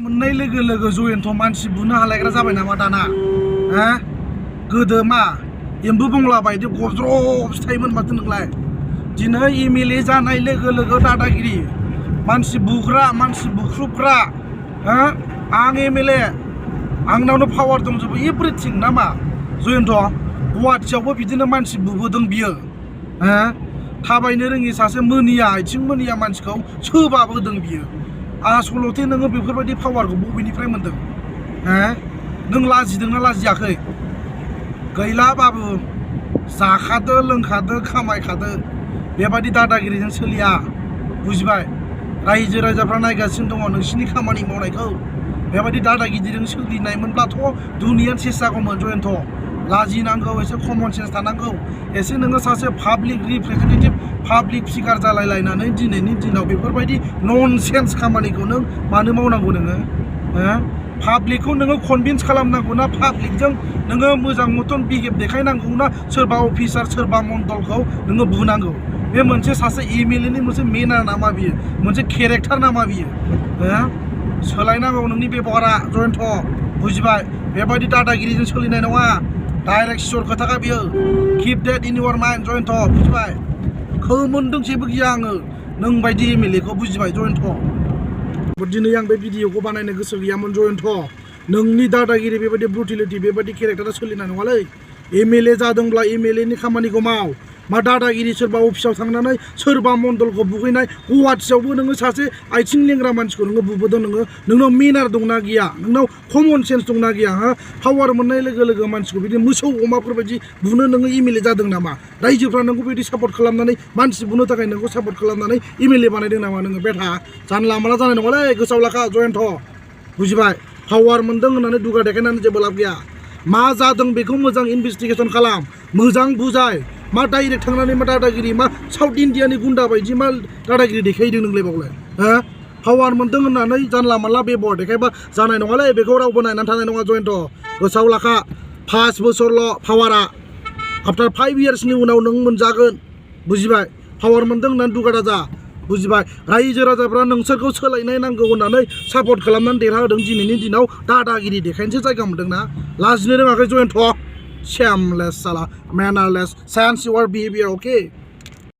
मोननाय लोगो लोगो जयन्त मानसि बुनो हालायग्रा जाबाय नामा दाना हा गोदो मा एम्बु बंला बायदि गज्रब थायोमोन माथो नोंलाय दिनै एमएलए जानाय लोगो लोगो दादागिरि मानसि बुग्रा मानसि बुख्रुबग्रा हा आं एमएलए आंनावनो पावार दंजोबो एभ्रिथिं नामा जयन्त गुवाहाटियावबो बिदिनो मानसि बुबोदों बियो हा थाबायनो रोङि सासे मोनिया आथिं मोनिया मानसिखौ सोबाबोदों बियो आसलथे नोङो बेफोरबायदि पावारखौ बबेनिफ्राय मोन्दों हा नों लाजिदोंना लाजियाखै गैला बाबु जाखादो लोंखादो खामायखादो बेबायदि दादागिरिजों सोलिया बुजिबाय रायजो राजाफ्रा नायगासिनो दङ नोंसिनि खामानि मावनायखौ बेबायदि दादागिरिजों सोलिनायमोनब्लाथ' दुनिया सेस जागौमोन जयन्त लाजिनांगौ एसे कमन सेन्स थानांगौ एसे नोङो सासे पाब्लिक रिप्रेजेन्टेटिभ पाब्लिक फिगार जालायलायनानै दिनैनि दिनाव बेफोरबायदि ननसेन्स खामानिखौ नों मानो मावनांगौ नोङो पाब्लिकखौ नोङो कनभिन्स खालामनांगौ ना पाब्लिकजों नोङो मोजां मतन बिहेभ देखायनांगौ ना सोरबा अफिसार सोरबा मन्डलखौ नोङो बुनांगौ बे मोनसे सासे एमएलएनि मोनसे मेनार नामा बियो मोनसे केरेक्टार नामा बियो सोलायनांगौ नोंनि बेबहारा जयन्त बुजिबाय बेबायदि दादागिरिजों सोलिनाय नङा डाइरेक्ट सियर खोथाखा बियो किप देट इन इउर माइन्ड जयन्त बुजिबाय खोमोनदोंसेबो गिया आङो नों बायदि एमएलएखौ बुजिबाय जयन्त दिनै आं बे भिडिअखौ बानायनो गोसो गैयामोन जयन्त नोंनि दादागिरि बेबायदि ब्रुटिलिटि बेबायदि केरेक्टारा सोलिनाय नङालै एमएलए जादोंब्ला एमएलएनि खामानिखौ माव मा दादागिरि सोरबा अफिसाव थांनानै सोरबा मन्डलखौ बुहैनाय गुवाहाटियावबो नोङो सासे आथिं लेंग्रा मानसिखौ नोङो बुबोदों नोंनाव मेनार दंना गैया नोंनाव कमन सेन्स दंना गैया हा पावार मोननाय लोगो लोगो मानसिखौ बिदि मोसौ अमाफोरबायदि बुनो नोङो एमएलए जादों नामा रायजोफ्रा नोंखौ बिदि सापर्ट खालामनानै मानसि बुनो थाखाय नोंखौ सापर्ट खालामनानै एमएलए बानायदों नामा नोङो बेथा जानला माला जानाय नङालै गोसोआव लाखा जयन्त बुजिबाय पावार मोनदों होननानै दुगा देखायनानै जेबो लाब गैया मा जादों बेखौ मोजां इनभेस्टिगेसन खालाम मोजां बुजाय मा डाइरेक्ट थांनानै मा दादागिरि मा साउथ इन्डियानि गुन्डा बायदि मा दादागिरि देखायदों नोंलाय बावलाय हा पावार मोनदों होननानै जानला मानला बेबर देखायबा जानाय नङालै बेखौ रावबो नायनानै थानाय नङा जयन्त गोसोआव लाखा 5 बोसोरल' पावारा आफ्टार 5 इयार्सनि उनाव नों मोनजागोन बुजिबाय पावार मोनदों होननानै दुगा दाजा बुजिबाय रायजो राजाफ्रा नोंसोरखौ सोलायनाय नांगौ होननानै सापर्ट खालामनानै देरहाहोदों दिनैनि दिनाव दादागिरि देखायनोसो जायगा मोनदोंना लाजिनो रोङाखै Jayanta shameless sala mannerless sense your behavior okay